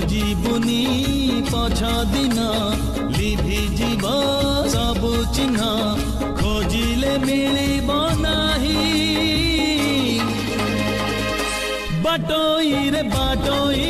खोजिबुनी पछ दिन लिभि जीव सबु चिन्ह खोजिले मिलिब नाही बाटोई रे बाटोई